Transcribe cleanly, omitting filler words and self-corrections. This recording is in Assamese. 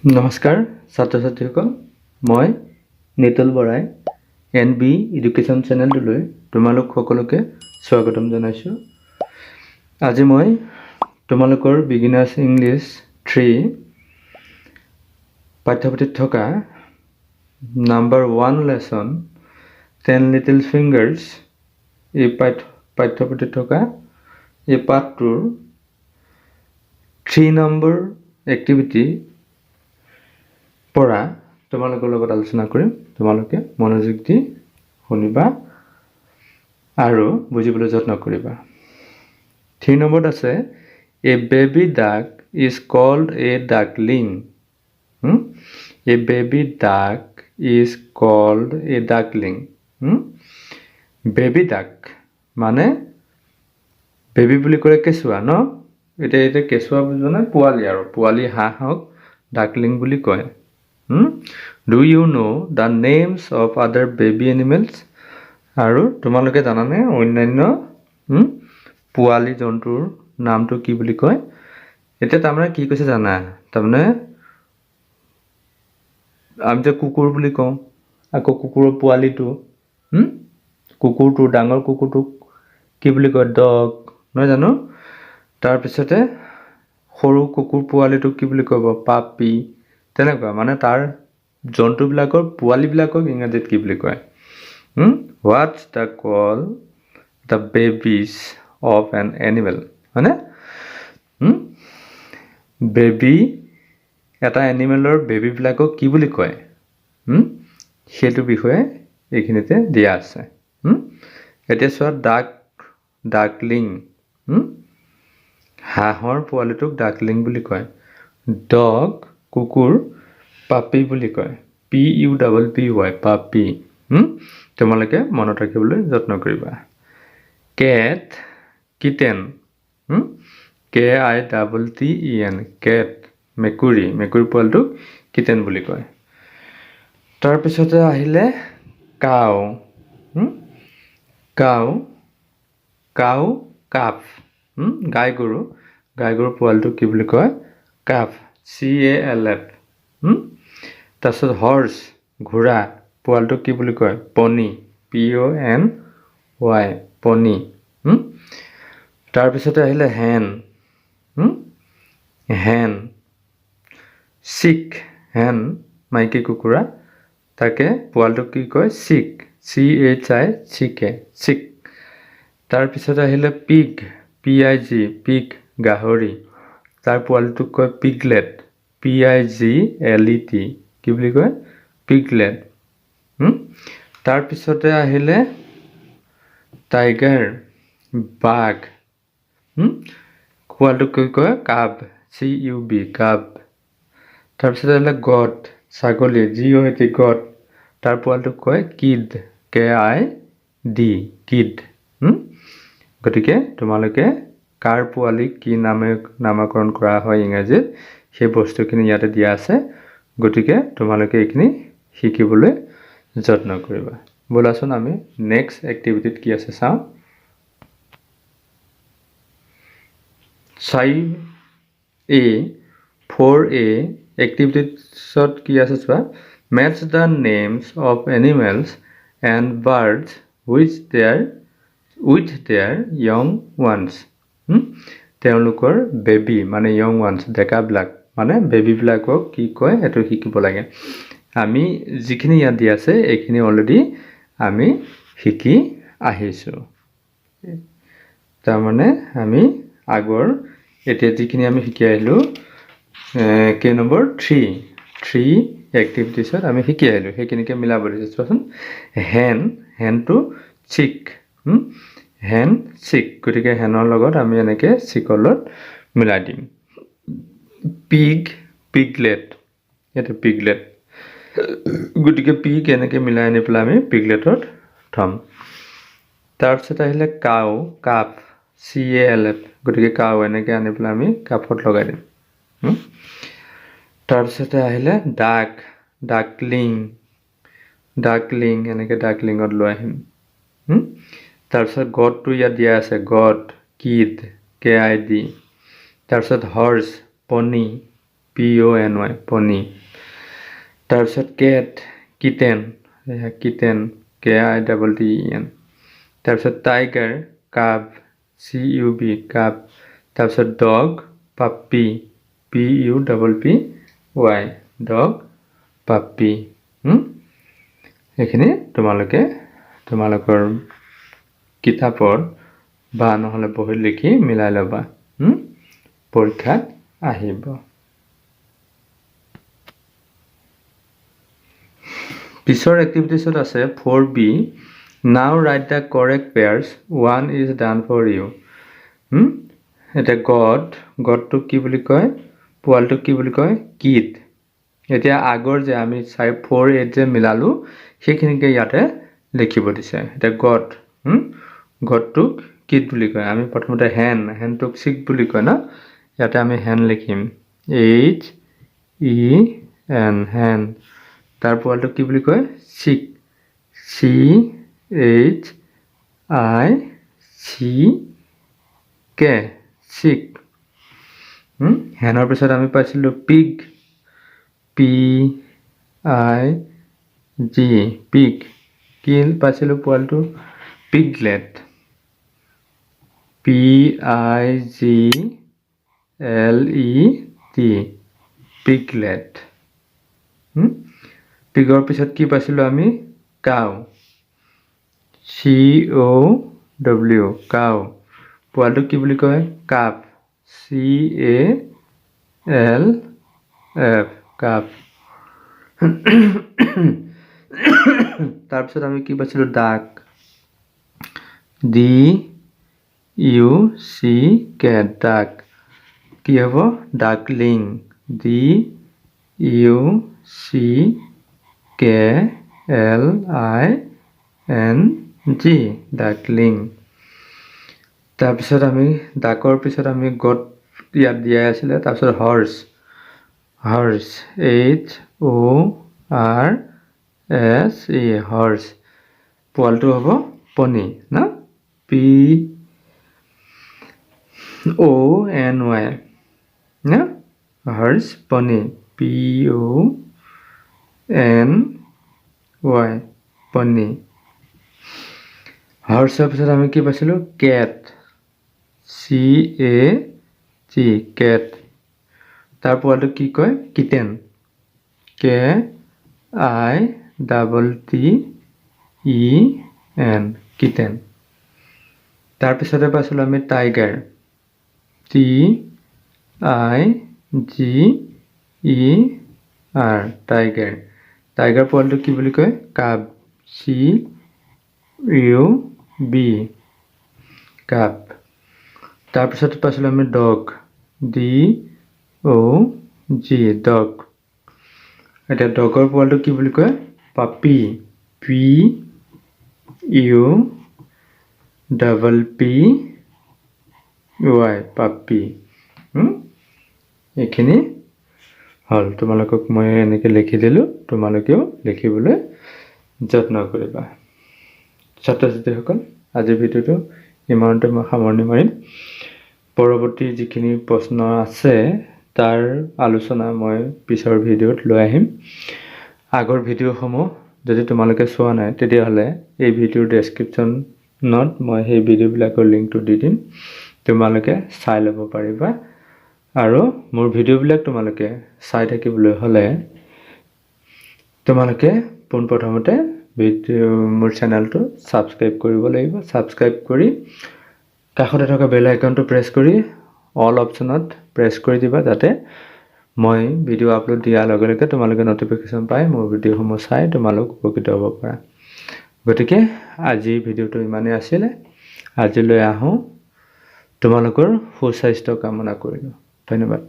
নমস্কাৰ ছাত্ৰ ছাত্ৰীসকল মই নিতুল বৰাই NB এডুকেশ্যন চেনেলটোলৈ তোমালোক সকলোকে স্বাগতম জনাইছোঁ। আজি মই তোমালোকৰ বিগিনাৰ্ছ ইংলিছ 3 পাঠ্যপুথিত থকা নাম্বাৰ 1 লেসন 10 লিটল ফিংগাৰ্ছ এই পাঠ্যপুথিত থকা এই পাঠটোৰ 3 নম্বৰ এক্টিভিটি পৰা তোমালোকৰ লগত আলোচনা কৰিম। তোমালোকে মনোযোগ দি শুনিবা আৰু বুজিবলৈ যত্ন কৰিবা। 3 নম্বৰত আছে a baby duck is called a duckling. A baby duck is called a duckling. Baby duck মানে বেবি বুলি ক'লে কেঁচুৱা ন, এতিয়া কেঁচুৱা বুজনে পোৱালি আৰু পোৱালি হাঁহক ডাকলিং বুলি কয়। Do you know the names of other baby animals? আৰু তোমালোকে জানানে অন্যান্য পোৱালি জন্তুৰ নামটো কি বুলি কয়? এতিয়া তাৰমানে কি কৈছে জানা, তাৰমানে আমি যে কুকুৰ বুলি কওঁ, আকৌ কুকুৰৰ পোৱালিটো কুকুৰটো ডাঙৰ কুকুৰটোক কি বুলি কয়? ডগ, নহয় জানো? তাৰপিছতে সৰু কুকুৰ পোৱালিটোক কি বুলি ক'ব? পাপি। তেনেকুৱা মানে তাৰ জন্তুবিলাকৰ পোৱালিবিলাকক ইংৰাজীত কি বুলি কয়? What's the call the babies of an animal? হয়নে? বেবি এটা এনিমেলৰ বেবিবিলাকক কি বুলি কয়? সেইটো বিষয়ে এইখিনিতে দিয়া আছে। এতিয়া চোৱা, ডাকলিং, হাঁহৰ পোৱালিটোক ডাকলিং বুলি কয়। ডগ কুকুৰ পাপি বুলি কয়। PUPPY পাপি। তোমালোকে মনত ৰাখিবলৈ যত্ন কৰিবা। কেট কিটেন, KITTEN কেট মেকুৰী পোৱালিটোক কিটেন বুলি কয়। তাৰপিছতে আহিলে কাউ, কাফ, গাই গৰু পোৱালিটোক কি বুলি কয়? Calf, CALF। তাৰপিছত হৰ্চ ঘোঁৰা পোৱালিটোক কি বুলি কয়? পনি, PONY পনি। তাৰপিছতে আহিলে হেন, চিক, হেন মাইকী কুকুৰা, তাকে পোৱালিটোক কি কয়? চিক, CHI চিক। তাৰপিছতে আহিলে পিগ, PIG পিগ গাহৰি, তাৰ পোৱালিটোক কয় পিগলেট, PIGLET কি বুলি কয়? পিগলেট। তাৰপিছতে আহিলে টাইগাৰ বাঘ, পোৱালিটোক কি কয়? কাব, CUB কাব। তাৰপিছতে আহিলে গট ছাগলী, GOAT গট, তাৰ পোৱালিটোক কয় কিড, KID কিড। গতিকে তোমালোকে কাৰ পোৱালিক কি নামকৰণ কৰা হয় ইংৰাজীত সেই বস্তুখিনি ইয়াতে দিয়া আছে। গতিকে তোমালোকে এইখিনি শিকিবলৈ যত্ন কৰিবা। ব'লাচোন আমি নেক্সট এক্টিভিটিত কি আছে চাওঁ। 4A এক্টিভিটিছত কি আছে চোৱা। Match the names of animals and birds with their young ones. তেওঁলোকৰ বেবি মানে young ones ডেকাবিলাক মানে বেবিবিলাকক কি কয় সেইটো শিকিব লাগে। আমি যিখিনি ইয়াত দিয়া আছে এইখিনি অলৰেডি আমি শিকি আহিছোঁ। তাৰমানে আমি আগৰ এতিয়া যিখিনি আমি শিকি আহিলোঁ কেই নম্বৰ 3 এক্টিভিটিছত আমি শিকি আহিলোঁ সেইখিনিকে মিলাব দিছোঁ। চোৱাচোন, হেনটো চিক, হেন চিক, গতিকে হেনৰ লগত আমি এনেকৈ চিকৰ লগত মিলাই দিম। পিগলেট, এইটো পিগলেট, গতিকে পিগ এনেকৈ মিলাই আনি পেলাই আমি পিগলেটত থ'ম। তাৰপিছত আহিলে কাফ, CALF, গতিকে কাউ এনেকৈ আনি পেলাই আমি কাফত লগাই দিম। তাৰপিছতে আহিলে ডাকলিং এনেকৈ ডাকলিঙত লৈ আহিম। তাৰপিছত গটটো ইয়াত দিয়া আছে, গট কিড, KID। তাৰপিছত হৰ্চ পনি, PONY পনি তাৰপিছত কেট কিটেন কিটেন KITTEN তাৰপিছত টাইগাৰ কাব CUB কাব তাৰপিছত dog puppy PUPPY dog puppy এইখিনি তোমালোকে তোমালোকৰ কিতাপত বা নহলে বহিত লিখি মিলাই লবা পৰীক্ষাত আহিব পিছৰ এক্টিভিটিছত আছে 4B now write the correct pairs one is done for you এটা গডটো কি বুলি কয় পোৱালটো কি বুলি কয় কিড এতিয়া আগৰ যে আমি 4 8 যে মিলালো সেইখিনিকে ইয়াতে লিখিব দিছে এটা গডটোক কিড বুলি কয় আমি প্ৰথমতে হেনটোক সিক বুলি কয় না ইয়াতে আমি হেন লিখিম HEN হেন তাৰ পোৱালটো কি বুলি কয় সিক CHICK সিক হেনৰ পিছত আমি পাইছিলো পিগ PIG পিগ কি পাইছিলো পোৱালটো পিগলেট PIGLET পিগলেট পিগৰ পিছত কি পাইছিলো আমি কাউ COW কাউ পোৱালটো কি বুলি কয় কাপ CALF কাপ তাৰপিছত আমি কি পাইছিলো ডাক DUCK ডাক কি হ'ব ডাকলিং DUCKLING ডাকলিং তাৰপিছত আমি ডাকৰ পিছত আমি গট ইয়াত দিয়া আছিল তাৰপিছত হৰ্স HORSE হৰ্স পোৱালটো হ'ব পনি না PONY না হৰ্স পনি PONY পনি হৰ্সৰ পিছত আমি কি পাইছিলো কেট CAT কেট তাৰ পোৱালটো কি কয় কিটেন KITTEN কিটেন তাৰ পিছতে পাইছিলো আমি টাইগাৰ TIGER টাইগাৰ পোৱালটো কি বুলি কয় কাব CUB কাব তাৰ পিছত পাইছিলো আমি ডগ DOG ডগ এটা ডগৰ পোৱালটো কি বুলি কয় পাপি PUPPY পাপি এইখিনি হল তোমালোকক মই এনেকৈ লিখি দিলো তোমালোকেও লিখিবলৈ যত্ন কৰিবা ছাত্ৰ-ছাত্ৰীসকল আজি ভিডিওটো ইমানতে মই সামৰণি মাৰিম পৰৱৰ্তী যিখিনি প্ৰশ্ন আছে তাৰ আলোচনা মই পিছৰ ভিডিওত লৈ আহিম আগৰ ভিডিওসমূহ যদি তোমালোকে চোৱা নাই তেতিয়াহলে এই ভিডিওৰ ডেসক্ৰিপচনত মই সেই ভিডিওবিলাকৰ লিংকটো দি দিম তোমালোকে চাই ল'ব পাৰিবা আৰু মোৰ ভিডিওবিলাক তোমালোকে চাই থাকিবলৈ হলে তোমালোকে পোনপ্ৰথমতে মোৰ চেনেলটো সাবস্ক্ৰাইব কৰিব লাগিব সাবস্ক্ৰাইব কৰি কাষতে থকা বেল আইকনটো প্ৰেছ কৰি অল অপচনত প্ৰেছ কৰি দিবা যাতে মই ভিডিও আপলোড দিয়াৰ লগে লগে তোমালোকে নটিফিকেশন পাই মোৰ ভিডিওসমূহ চাই তোমালোক উপকৃত হ'ব পাৰা গতিকে আজি ভিডিওটো ইমানেই আছিল আজিলৈ আহো তোমালোকৰ সুস্বাস্থ্য কামনা কৰিলো ধন্যবাদ